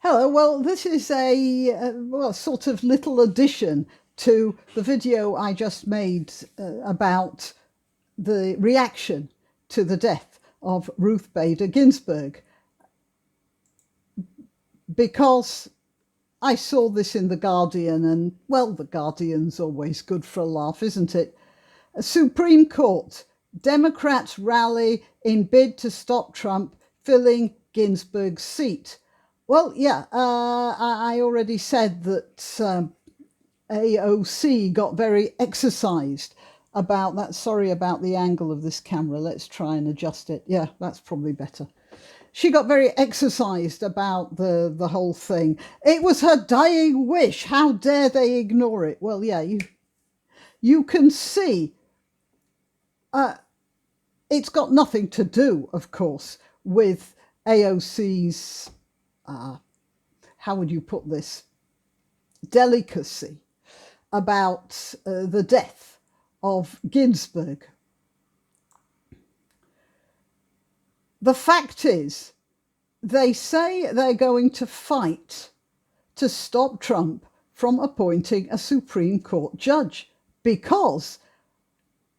Hello, well, this is a sort of little addition to the video I just made about the reaction to the death of Ruth Bader Ginsburg, because I saw this in The Guardian, and, well, The Guardian's always good for a laugh, isn't it? Supreme Court, Democrats rally in bid to stop Trump filling Ginsburg's seat. Well, yeah, I already said that AOC got very exercised about that. Sorry about the angle of this camera. Let's try and adjust it. Yeah, that's probably better. She got very exercised about the whole thing. It was her dying wish. How dare they ignore it? Well, yeah, you can see it's got nothing to do, of course, with AOC's, how would you put this, delicacy about the death of Ginsburg. The fact is, they say they're going to fight to stop Trump from appointing a Supreme Court judge because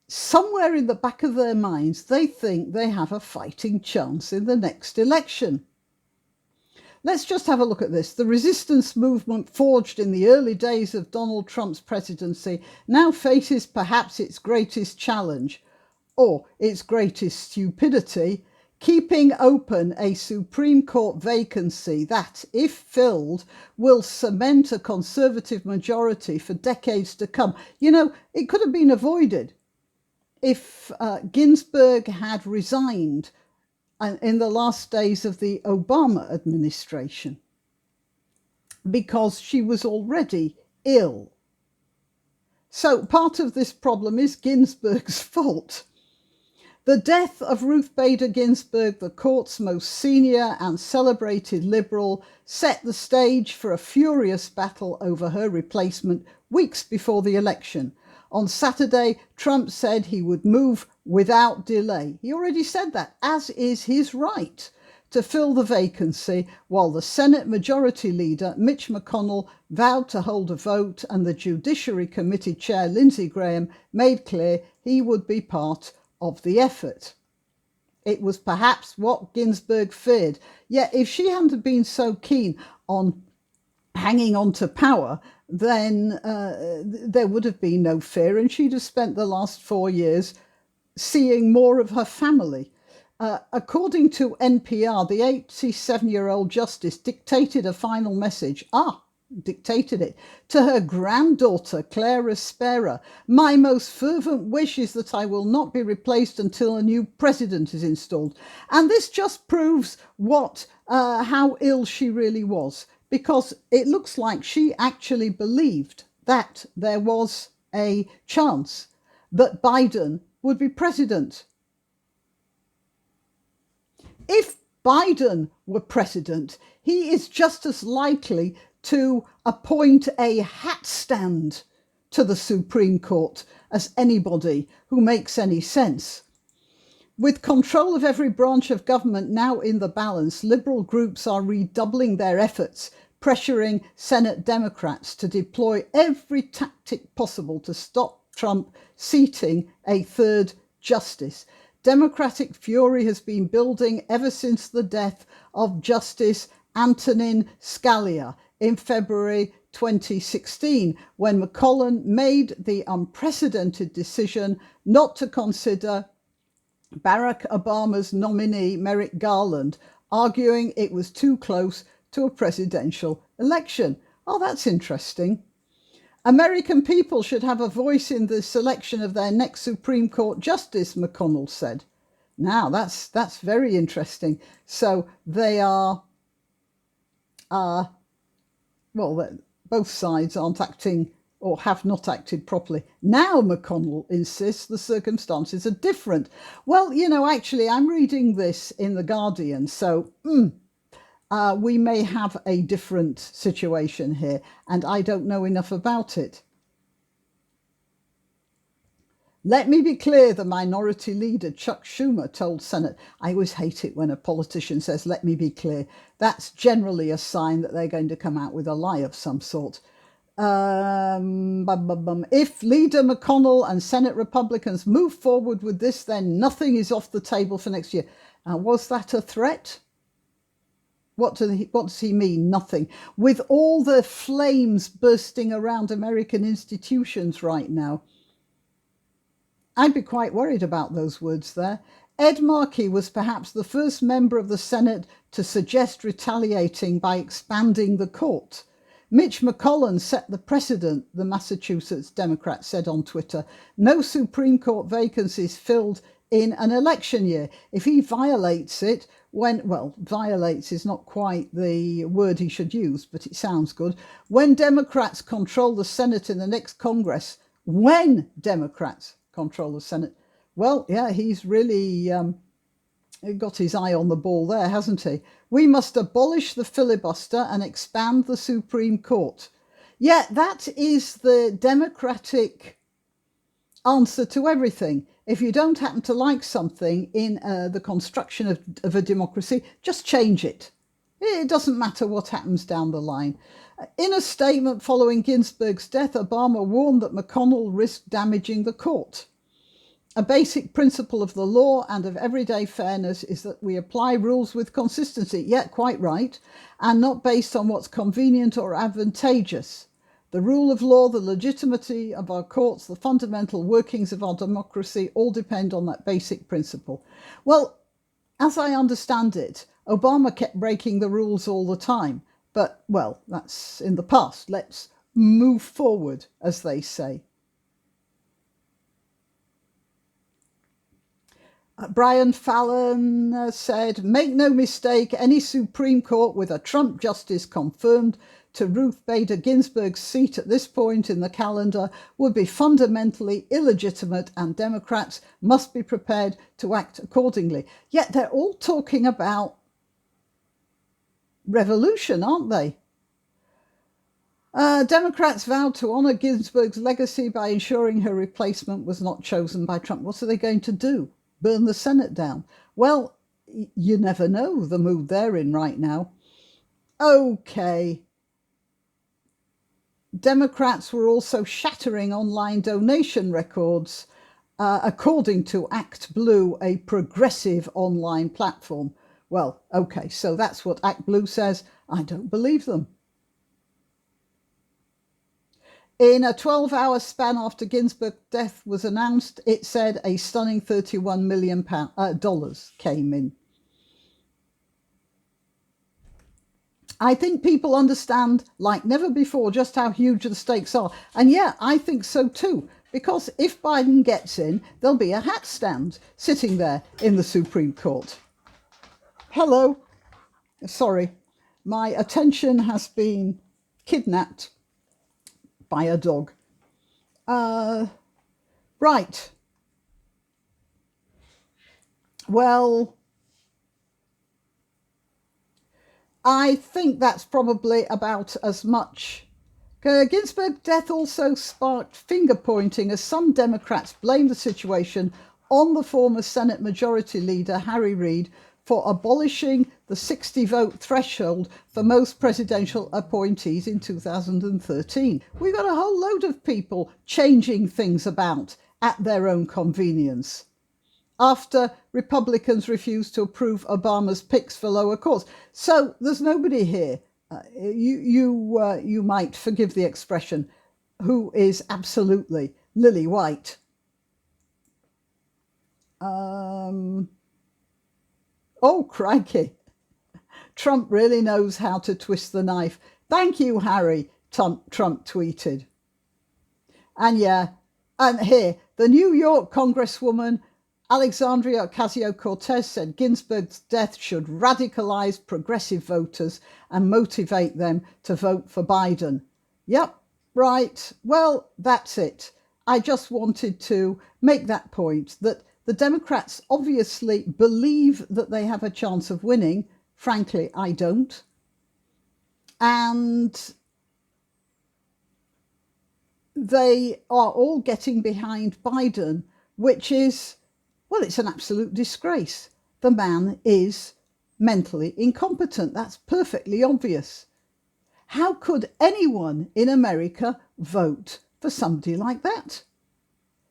somewhere in the back of their minds, they think they have a fighting chance in the next election. Let's just have a look at this. The resistance movement forged in the early days of Donald Trump's presidency now faces perhaps its greatest challenge, or its greatest stupidity, keeping open a Supreme Court vacancy that, if filled, will cement a conservative majority for decades to come. You know, it could have been avoided if Ginsburg had resigned in the last days of the Obama administration, because she was already ill. So part of this problem is Ginsburg's fault. The death of Ruth Bader Ginsburg, the court's most senior and celebrated liberal, set the stage for a furious battle over her replacement weeks before the election. On Saturday, Trump said he would move without delay. He already said that, as is his right, to fill the vacancy, while the Senate Majority Leader, Mitch McConnell, vowed to hold a vote, and the Judiciary Committee Chair, Lindsey Graham, made clear he would be part of the effort. It was perhaps what Ginsburg feared. Yet if she hadn't been so keen on hanging on to power, then there would have been no fear, and she'd have spent the last 4 years seeing more of her family. According to NPR, the 87-year-old justice dictated a final message. Dictated it to her granddaughter, Clara Spera. My most fervent wish is that I will not be replaced until a new president is installed. And this just proves how ill she really was, because it looks like she actually believed that there was a chance that Biden would be president. If Biden were president, he is just as likely to appoint a Hatstand to the Supreme Court as anybody who makes any sense. With control of every branch of government now in the balance, liberal groups are redoubling their efforts, pressuring Senate Democrats to deploy every tactic possible to stop Trump seating a third justice. Democratic fury has been building ever since the death of Justice Antonin Scalia in February 2016, when McConnell made the unprecedented decision not to consider Barack Obama's nominee, Merrick Garland, arguing it was too close to a presidential election. Oh, that's interesting. American people should have a voice in the selection of their next Supreme Court justice, McConnell said. Now, that's very interesting. So they are, both sides aren't acting or have not acted properly. Now, McConnell insists the circumstances are different. Well, you know, actually, I'm reading this in The Guardian, so we may have a different situation here, and I don't know enough about it. Let me be clear, the minority leader, Chuck Schumer, told Senate. I always hate it when a politician says, let me be clear. That's generally a sign that they're going to come out with a lie of some sort. If Leader McConnell and Senate Republicans move forward with this, then nothing is off the table for next year. Was that a threat? What does he mean? Nothing. With all the flames bursting around American institutions right now, I'd be quite worried about those words there. Ed Markey was perhaps the first member of the Senate to suggest retaliating by expanding the court. Mitch McClellan set the precedent, the Massachusetts Democrat said on Twitter. No Supreme Court vacancies filled in an election year. If he violates it, violates is not quite the word he should use, but it sounds good. When Democrats control the Senate in the next Congress, when Democrats control the Senate, well, yeah, he's really got his eye on the ball there, hasn't he? We must abolish the filibuster and expand the Supreme Court. Yeah, that is the Democratic answer to everything. If you don't happen to like something in the construction of a democracy, just change it. It doesn't matter what happens down the line. In a statement following Ginsberg's death, Obama warned that McConnell risked damaging the court. A basic principle of the law and of everyday fairness is that we apply rules with consistency, yet quite right, and not based on what's convenient or advantageous. The rule of law, the legitimacy of our courts, the fundamental workings of our democracy all depend on that basic principle. Well, as I understand it, Obama kept breaking the rules all the time. But, well, that's in the past. Let's move forward, as they say. Brian Fallon said, make no mistake, any Supreme Court with a Trump justice confirmed to Ruth Bader Ginsburg's seat at this point in the calendar would be fundamentally illegitimate, and Democrats must be prepared to act accordingly. Yet they're all talking about revolution, aren't they? Democrats vowed to honour Ginsburg's legacy by ensuring her replacement was not chosen by Trump. What are they going to do? Burn the Senate down? Well, you never know the mood they're in right now. Okay. Democrats were also shattering online donation records, according to Act Blue, a progressive online platform. Well, okay, so that's what Act Blue says. I don't believe them. In a 12-hour span after Ginsburg's death was announced, it said a stunning $31 million came in. I think people understand like never before just how huge the stakes are. And yeah, I think so too. Because if Biden gets in, there'll be a Hatstand sitting there in the Supreme Court. Hello. Sorry, my attention has been kidnapped by a dog. Right. Well, I think that's probably about as much. Ginsburg's death also sparked finger-pointing as some Democrats blamed the situation on the former Senate Majority Leader, Harry Reid, for abolishing the 60-vote threshold for most presidential appointees in 2013. We've got a whole load of people changing things about at their own convenience after Republicans refused to approve Obama's picks for lower courts. So there's nobody here, you might forgive the expression, who is absolutely lily white. Oh, crikey. Trump really knows how to twist the knife. Thank you, Harry, Trump tweeted. And yeah, and here, the New York Congresswoman Alexandria Ocasio-Cortez said Ginsburg's death should radicalize progressive voters and motivate them to vote for Biden. Yep, right. Well, that's it. I just wanted to make that point that the Democrats obviously believe that they have a chance of winning. Frankly, I don't. And they are all getting behind Biden which is, well, it's an absolute disgrace. The man is mentally incompetent. That's perfectly obvious. How could anyone in America vote for somebody like that?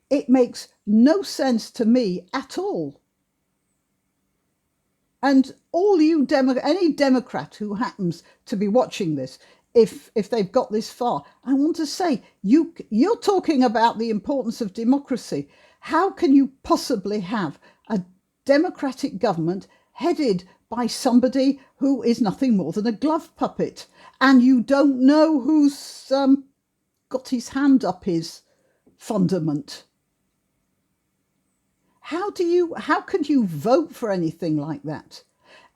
It makes no sense to me at all. And all you any Democrat who happens to be watching this, if they've got this far, I want to say, you're talking about the importance of democracy. How can you possibly have a democratic government headed by somebody who is nothing more than a glove puppet, and you don't know who's got his hand up his fundament? How can you vote for anything like that?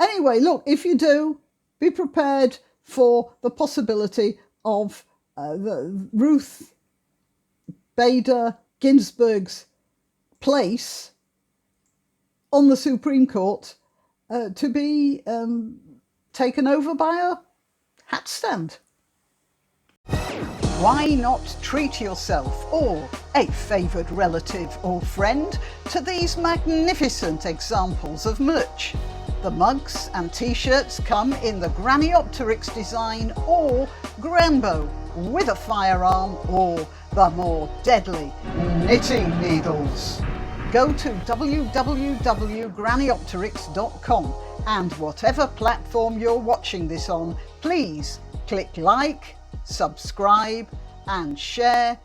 Anyway, look, if you do, be prepared for the possibility of the Ruth Bader Ginsberg's place on the Supreme Court to be taken over by a Hatstand. Why not treat yourself or a favoured relative or friend to these magnificent examples of merch? The mugs and t-shirts come in the Graniopteryx design or Granbo with a firearm or the more deadly knitting needles. Go to www.graniopteryx.com and whatever platform you're watching this on, please click like, subscribe and share.